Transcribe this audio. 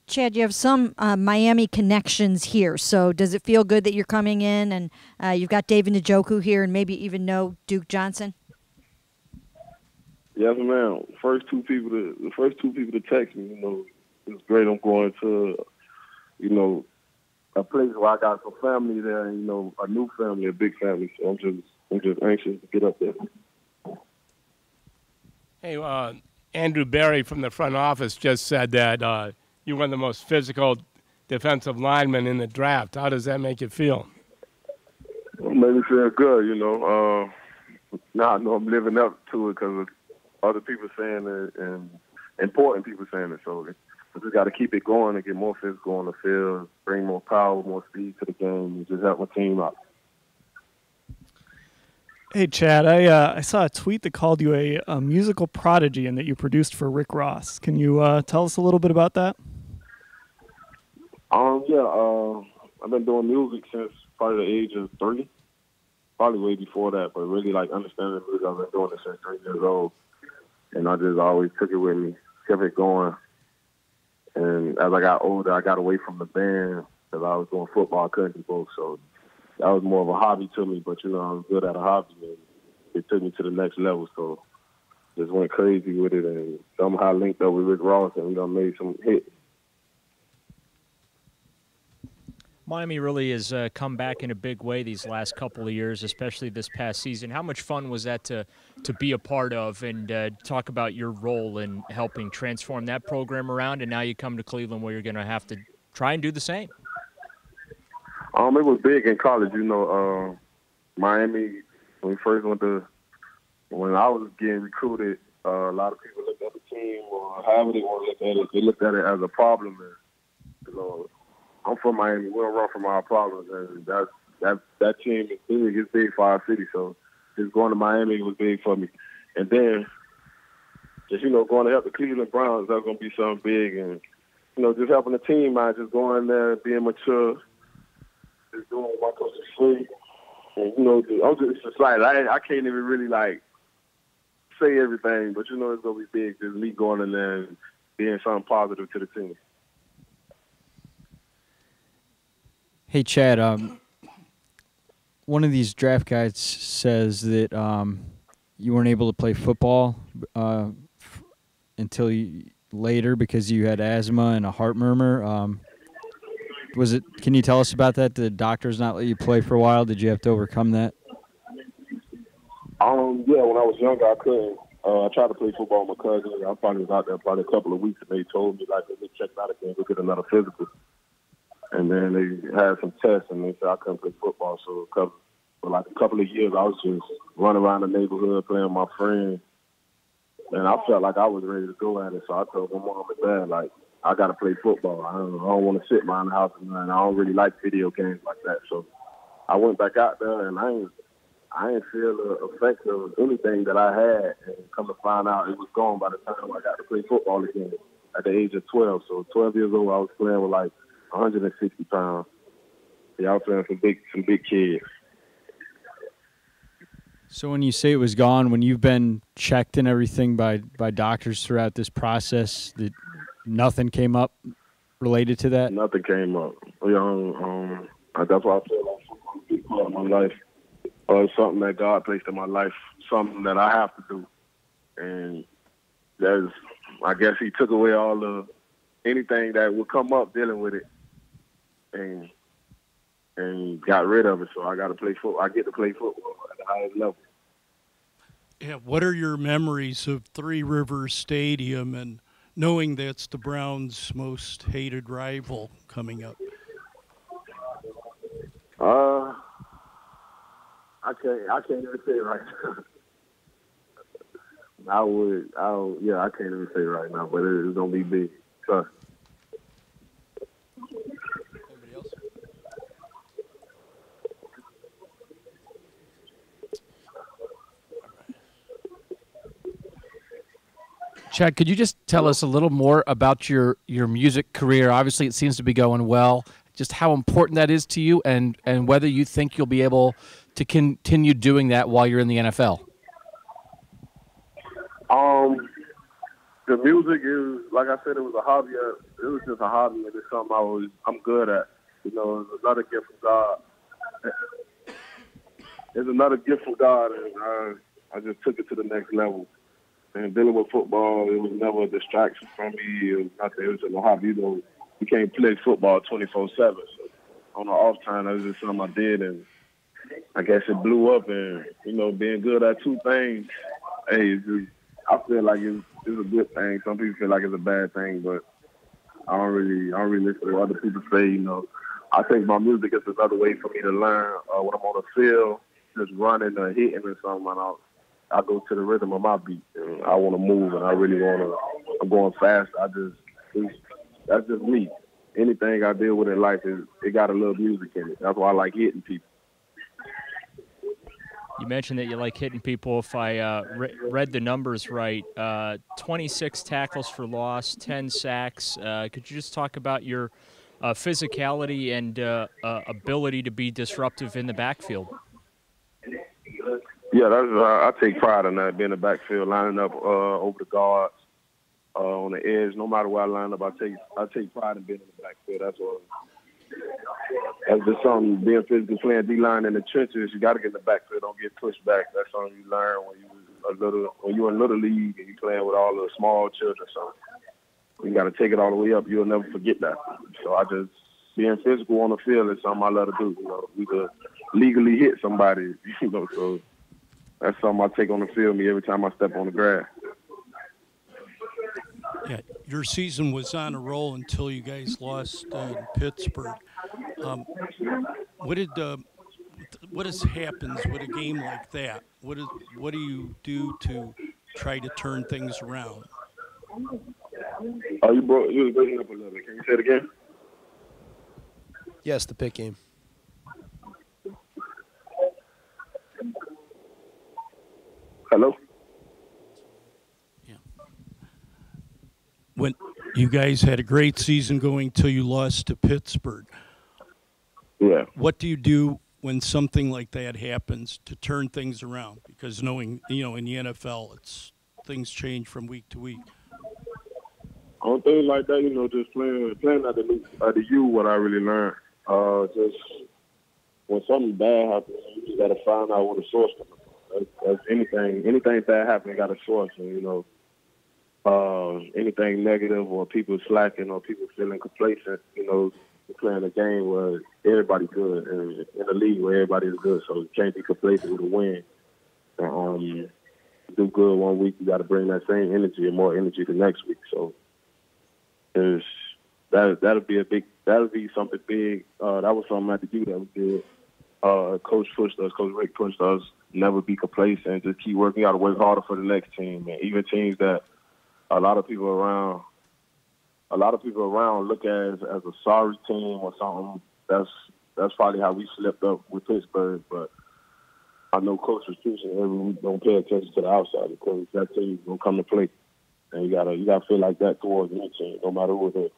Chad, you have some Miami connections here. So does it feel good that you're coming in and you've got David Njoku here and maybe even know Duke Johnson? Yes, ma'am. The first two people to text me, it's great. I'm going to, you know, a place where I got some family there, and, a new family, a big family. So I'm just anxious to get up there. Hey, Andrew Berry from the front office just said that you're one of the most physical defensive linemen in the draft. How does that make you feel? It made me feel good, Now I know I'm living up to it because of other people saying it and important people saying it. So I just got to keep it going and get more physical on the field, bring more power, more speed to the game, and just help my team out. Hey, Chad, I saw a tweet that called you a musical prodigy and that you produced for Rick Ross. Can you tell us a little bit about that? I've been doing music since probably the age of 3, probably way before that, but really like understanding music, I've been doing it since 3 years old. And I just always took it with me, kept it going. And as I got older, I got away from the band because I was doing football, I couldn't do both. So that was more of a hobby to me, but, I was good at a hobby. And it took me to the next level. So just went crazy with it and somehow linked up with Rick Ross and we done made some hits. Miami really has come back in a big way these last couple of years, especially this past season. How much fun was that to be a part of and talk about your role in helping transform that program around? And now you come to Cleveland where you're going to have to try and do the same. It was big in college, Miami, when I was getting recruited, a lot of people looked at the team or however they want to look at it. They looked at it as a problem. And, I'm from Miami. We don't run from our problems, and that team is big. It's big for our city. So just going to Miami was big for me. And then just going to help the Cleveland Browns, that's going to be something big. And just helping the team out, just going there, being mature, just doing what my coach is free. And it's just like I can't even really like say everything, but it's going to be big. Just me going in there and being something positive to the team. Hey, Chad, one of these draft guides says that you weren't able to play football until later because you had asthma and a heart murmur. Can you tell us about that? Did the doctors not let you play for a while? Did you have to overcome that? When I was younger, I couldn't. I tried to play football with my cousin. I probably was out there probably a couple of weeks, and they told me, like, they checked out again, go get another physical. And then they had some tests, and they said I couldn't play football. So for like a couple of years, I was just running around the neighborhood playing with my friends. And I felt like I was ready to go at it. So I told my mom and dad, like, I got to play football. I don't want to sit around the house and I don't really like video games like that. So I went back out there, and I ain't feel the effects of anything that I had. And come to find out, it was gone by the time I got to play football again at the age of 12. So 12 years old, I was playing with like 160 pounds. Yeah, I was playing some big kids. So when you say it was gone, when you've been checked and everything by doctors throughout this process, that nothing came up related to that? Nothing came up. That's why I feel like football is a big part of my life. It's something that God placed in my life, something that I have to do. And I guess he took away anything that would come up dealing with it. And got rid of it, so I got to play football. I get to play football at the highest level. Yeah, what are your memories of Three Rivers Stadium and knowing that's the Browns' most hated rival coming up? I can't even say it right now. I can't even say it right now, but it's gonna be big. Trust. Chad, could you just tell us a little more about your music career? Obviously, it seems to be going well. Just how important that is to you and whether you think you'll be able to continue doing that while you're in the NFL. The music is, like I said, it was a hobby. It was just a hobby, and it's something I'm good at. You know, it's another gift from God. It's another gift from God, and I just took it to the next level. And dealing with football, it was never a distraction from me. It was nothing. It was just a hobby. You know, you can't play football 24/7. So on the off time, that was just something I did, and I guess it blew up. And you know, being good at two things, hey, I feel like it's a good thing. Some people feel like it's a bad thing, but I don't really listen to what other people say. You know, I think my music is another way for me to learn when I'm on the field, just running or hitting or something. I go to the rhythm of my beat, and I want to move, and I really want to. I'm going fast. That's just me. Anything I deal with in life it got a little music in it. That's why I like hitting people. You mentioned that you like hitting people. If I read the numbers right, 26 tackles for loss, 10 sacks. Could you just talk about your physicality and ability to be disruptive in the backfield? Yeah, I take pride in that, being in the backfield, lining up over the guards, on the edge. No matter where I line up, I take pride in being in the backfield. That's just something, being physically playing D-line in the trenches. You got to get in the backfield, don't get pushed back. That's something you learn when you're in little league and you playing with all the small children. So you got to take it all the way up. You'll never forget that. So being physical on the field is something I love to do. You know, we could legally hit somebody, you know, so that's something I take on the field every time I step on the grass. Yeah, your season was on a roll until you guys lost in Pittsburgh. What happens with a game like that? What do you do to try to turn things around? Oh, you was breaking up a little bit. Can you say it again? Yes, the Pitt game. Hello? Yeah. When you guys had a great season going till you lost to Pittsburgh. Yeah. What do you do when something like that happens to turn things around? Because knowing, in the NFL, things change from week to week. On things like that, just playing at the U, what I really learned. Just when something bad happens, you just got to find out where the source comes from. That's anything bad happens got a source. And, anything negative or people slacking or people feeling complacent, you're playing a game where everybody's good and in a league where everybody is good. So you can't be complacent with a win. Do good one week, you got to bring that same energy and more energy the next week. So that'll be something big. That was something I had to do that we did. Coach Rick pushed us, never be complacent, just keep working. You got to work harder for the next team, man. Even teams that a lot of people around look at as a sorry team or something. That's probably how we slipped up with Pittsburgh. But I know Coach was teaching every week, don't pay attention to the outside because that team's gonna come to play, and you gotta feel like that towards any team, no matter who it is.